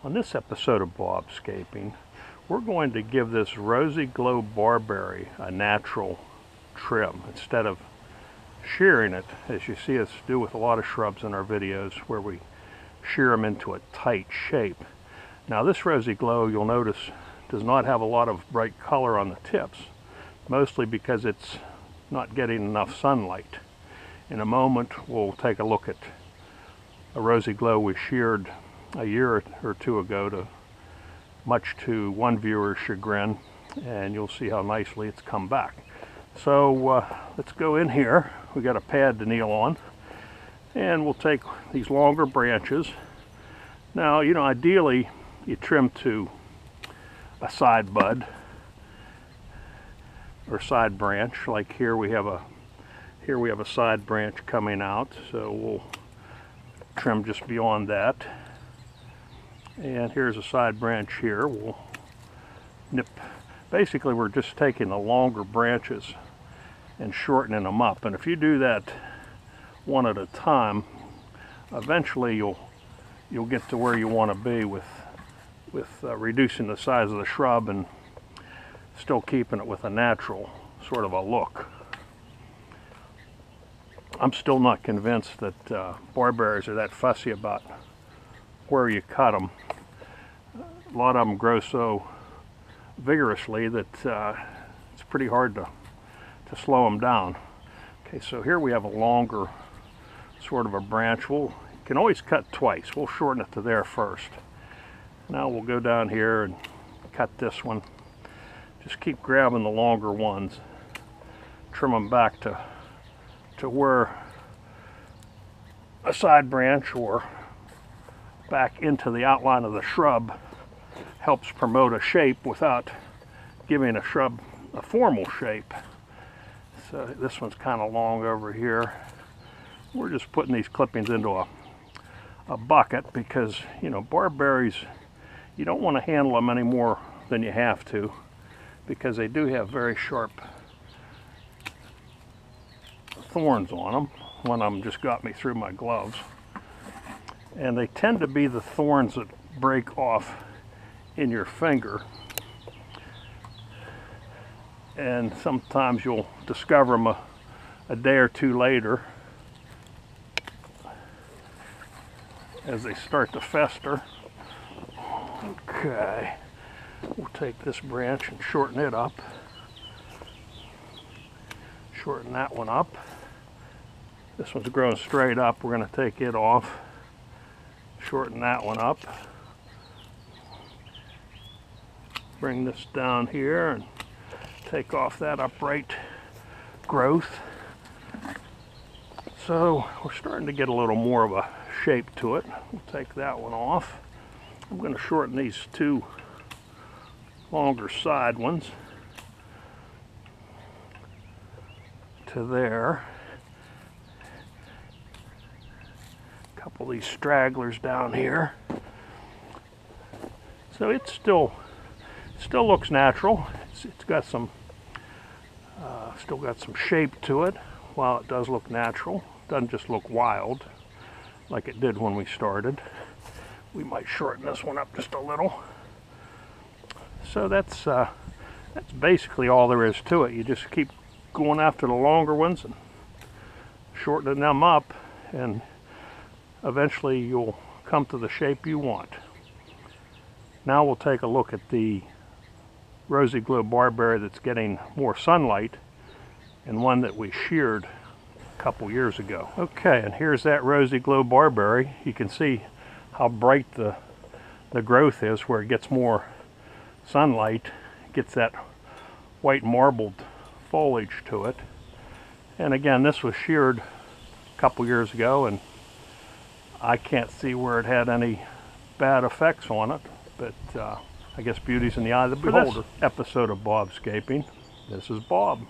On this episode of Bobscaping, we're going to give this Rosy Glow Barberry a natural trim instead of shearing it, as you see us do with a lot of shrubs in our videos where we shear them into a tight shape. Now this Rosy Glow, you'll notice, does not have a lot of bright color on the tips, mostly because it's not getting enough sunlight. In a moment we'll take a look at a Rosy Glow we sheared a year or two ago, much to one viewer's chagrin, and you'll see how nicely it's come back. So let's go in here. We got a pad to kneel on, and we'll take these longer branches. Now, you know, ideally you trim to a side bud or side branch. Like here we have a side branch coming out, so we'll trim just beyond that. And here's a side branch here. We'll nip. Basically, we're just taking the longer branches and shortening them up. And if you do that one at a time, eventually you'll get to where you want to be with reducing the size of the shrub and still keeping it with a natural sort of a look. I'm still not convinced that barberries are that fussy about where you cut them. A lot of them grow so vigorously that it's pretty hard to slow them down. Okay, so here we have a longer sort of a branch. You can always cut twice. We'll shorten it to there first. Now we'll go down here and cut this one. Just keep grabbing the longer ones, trim them back to where a side branch or back into the outline of the shrub helps promote a shape without giving a shrub a formal shape. So this one's kind of long over here. We're just putting these clippings into a bucket because, you know, barberries, you don't want to handle them any more than you have to because they do have very sharp thorns on them. One of them just got me through my gloves. And they tend to be the thorns that break off in your finger. And sometimes you'll discover them a day or two later as they start to fester. Okay, we'll take this branch and shorten it up. Shorten that one up. This one's growing straight up. We're going to take it off. Shorten that one up. Bring this down here and take off that upright growth. So we're starting to get a little more of a shape to it. We'll take that one off. I'm going to shorten these two longer side ones to there. A couple of these stragglers down here. So it still looks natural. It's got some still got some shape to it. While it does look natural, it doesn't just look wild like it did when we started. We might shorten this one up just a little. So that's basically all there is to it. You just keep going after the longer ones and shortening them up, and eventually you'll come to the shape you want. Now we'll take a look at the Rosy Glow Barberry that's getting more sunlight and one that we sheared a couple years ago. Okay, and here's that Rosy Glow Barberry. You can see how bright the growth is where it gets more sunlight. It gets that white marbled foliage to it. And again, this was sheared a couple years ago, and I can't see where it had any bad effects on it, but I guess beauty's in the eye of the beholder. For this episode of Bobscaping, this is Bob.